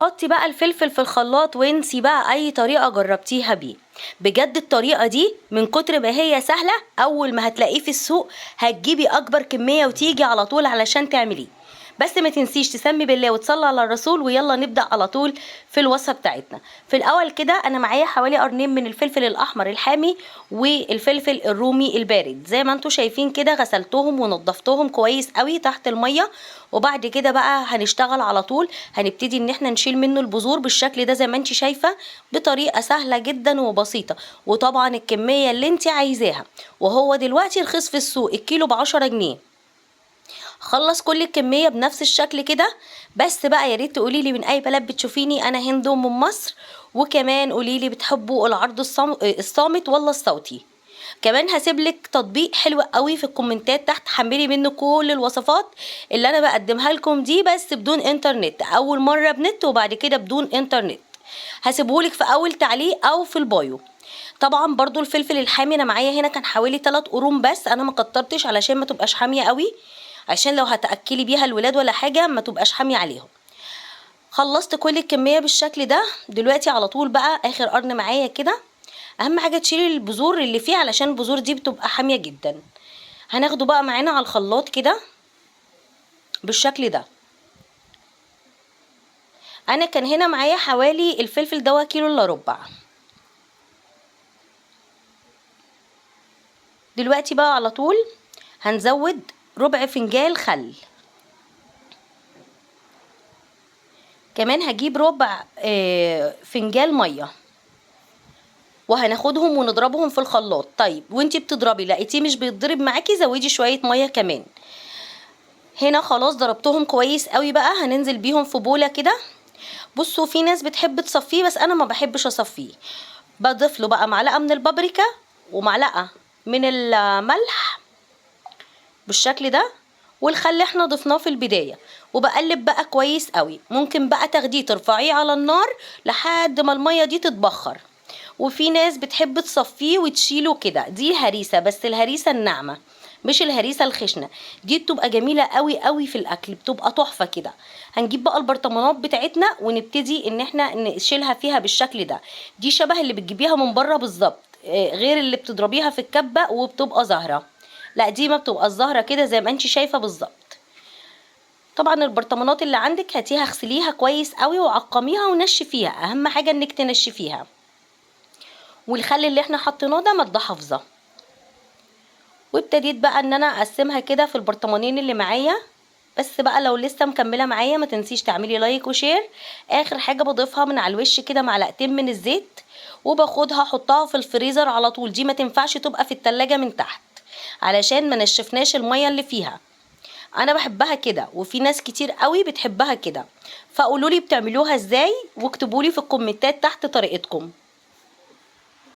حطي بقى الفلفل في الخلاط وانسي بقى اي طريقة جربتيها بيه. بجد الطريقة دي من كتر ما هي سهلة، اول ما هتلاقيه في السوق هتجيبي اكبر كمية وتيجي على طول علشان تعمليه. بس ما تنسيش تسمي بالله وتصلي على الرسول، ويلا نبدأ على طول في الوصفة بتاعتنا. في الاول كده انا معايا حوالي قرنين من الفلفل الاحمر الحامي والفلفل الرومي البارد، زي ما انتوا شايفين كده غسلتهم ونضفتهم كويس قوي تحت المية. وبعد كده بقى هنشتغل على طول، هنبتدي ان احنا نشيل منه البذور بالشكل ده زي ما انت شايفة، بطريقة سهلة جدا وبسيطة، وطبعا الكمية اللي انت عايزاها. وهو دلوقتي رخيص في السوق، الكيلو ب10 جنيه. خلص كل الكمية بنفس الشكل كده. بس بقى يا ريت تقولي لي من اي بلد بتشوفيني، انا هند من مصر. وكمان قولي لي بتحبوا العرض الصامت ولا الصوتي. كمان هسيبلك تطبيق حلو قوي في الكومنتات تحت، حملي منه كل الوصفات اللي انا بقدمها لكم دي، بس بدون انترنت، اول مرة بنت وبعد كده بدون انترنت. هسيبهولك في اول تعليق او في البايو. طبعا برضو الفلفل الحامي انا معايا هنا كان حوالي 3 قرون، بس انا ما كترتش علشان ما تبقاش حامية قوي، عشان لو هتأكلي بيها الولاد ولا حاجة ما تبقاش حامية عليهم. خلصت كل الكمية بالشكل ده. دلوقتي على طول بقى اخر قرن معايا كده، اهم حاجة تشيلي البذور اللي فيه علشان البذور دي بتبقى حامية جدا. هناخده بقى معانا على الخلاط كده بالشكل ده. انا كان هنا معايا حوالي الفلفل ده 1.4 كيلو. دلوقتي بقى على طول هنزود ربع فنجان خل. كمان هجيب ربع فنجان ميه، وهناخدهم ونضربهم في الخلاط. طيب وانتي بتضربي لقيتيه مش بيتضرب معاكي، زودي شويه ميه كمان. هنا خلاص ضربتهم كويس قوي، بقى هننزل بيهم في بوله كده. بصوا في ناس بتحب تصفيه بس انا ما بحبش اصفيه. بضيف له بقى معلقه من البابريكا ومعلقه من الملح بالشكل ده، والخل احنا ضفناه في البدايه. وبقلب بقى كويس قوي. ممكن بقى تاخديه ترفعيه على النار لحد ما الميه دي تتبخر. وفي ناس بتحب تصفيه وتشيله كده، دي هريسه، بس الهريسه الناعمه مش الهريسه الخشنه. دي بتبقى جميله قوي قوي في الاكل، بتبقى تحفه كده. هنجيب بقى البرطمانات بتاعتنا ونبتدي ان احنا نشيلها فيها بالشكل ده. دي شبه اللي بتجيبيها من بره بالظبط، غير اللي بتضربيها في الكبه وبتبقى زهره. لا دي ما بتبقى الزهره كده زي ما انت شايفه بالظبط. طبعا البرطمانات اللي عندك هاتيها اغسليها كويس قوي وعقميها ونشفيها، اهم حاجه انك تنشفيها. والخل اللي احنا حطيناه ده ماده حافظه. وابتديت بقى ان انا اقسمها كده في البرطمانين اللي معايا. بس بقى لو لسه مكمله معايا ما تنسيش تعملي لايك وشير. اخر حاجه بضيفها من على الوش كده معلقتين من الزيت، وباخدها احطها في الفريزر على طول. دي ما تنفعش تبقى في التلاجة من تحت علشان ما نشفناش الميه اللي فيها. انا بحبها كده وفي ناس كتير قوي بتحبها كده، فقولولي بتعملوها ازاي واكتبولي في الكومنتات تحت طريقتكم.